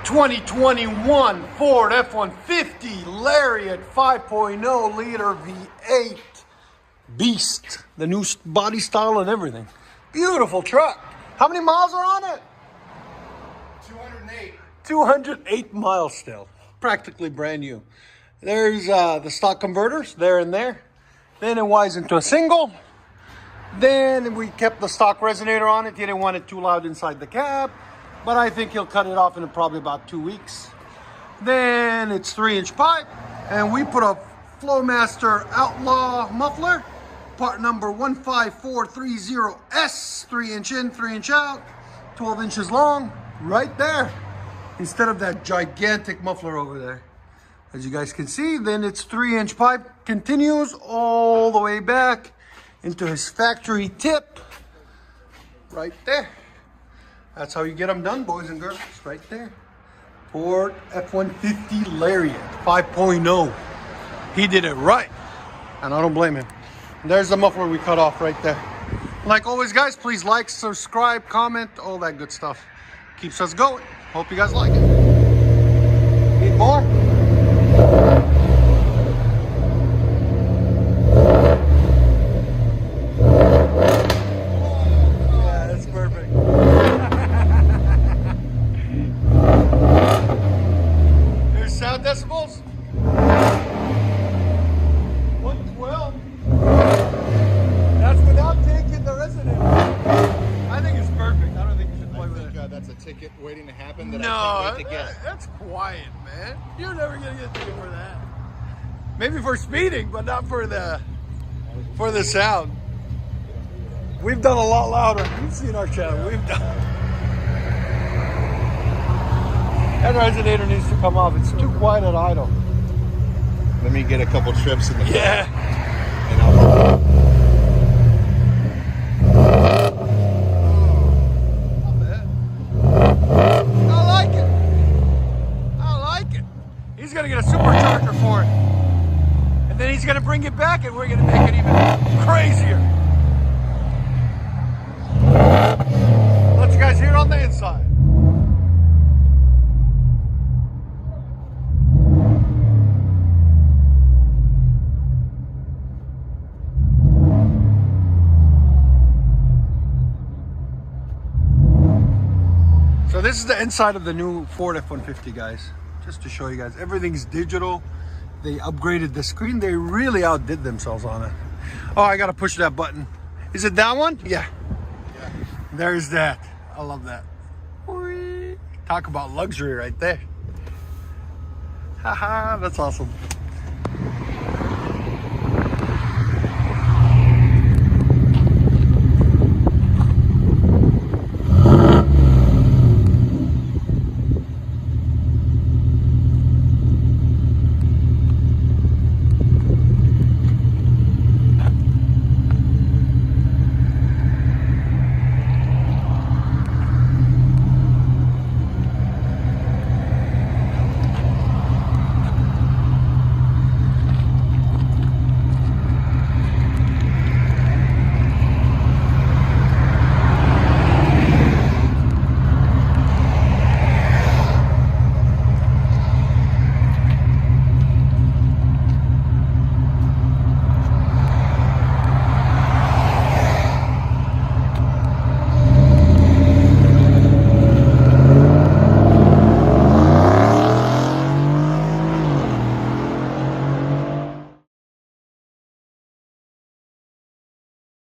2021 Ford F-150 Lariat 5.0 liter V8 beast. The new body style and everything. Beautiful truck. How many miles are on it? 208. 208 miles still. Practically brand new. There's the stock converters there and there. Then it winds into a single. Then we kept the stock resonator on it. He didn't want it too loud inside the cab, but I think he'll cut it off in probably about 2 weeks. Then it's 3-inch pipe, and we put a FLOWMASTER Outlaw muffler, part number 15430S, 3-inch in, 3-inch out, 12 inches long, right there, instead of that gigantic muffler over there. As you guys can see, then it's 3-inch pipe, continues all the way back into his factory tip, right there. That's how you get them done, boys and girls, right there. Ford F-150 Lariat 5.0. He did it right, and I don't blame him. There's the muffler we cut off right there. Like always, guys, please like, subscribe, comment, all that good stuff. Keeps us going. Hope you guys like it. Need more? Yeah, that's perfect. There's sound decibels. 112. That's without taking the resonator. I think it's perfect. I don't think you should play with it. That's a ticket waiting to happen that No, I can't wait to get. That's quiet, man. You're never gonna get a ticket for that. Maybe for speeding, but not for the sound. We've done a lot louder. You've seen our channel. We've done. That resonator needs to come off. It's too quiet at idle. Let me get a couple trips in the Yeah. car, and I'll He's gonna get a supercharger for it, and then he's gonna bring it back, and we're gonna make it even crazier. Let you guys hear it on the inside. So this is the inside of the new Ford F-150, guys. Just to show you guys, everything's digital. They upgraded the screen. They really outdid themselves on it. Oh, I gotta push that button. Is it that one? Yeah. There's that. I love that. Talk about luxury right there. Haha, that's awesome.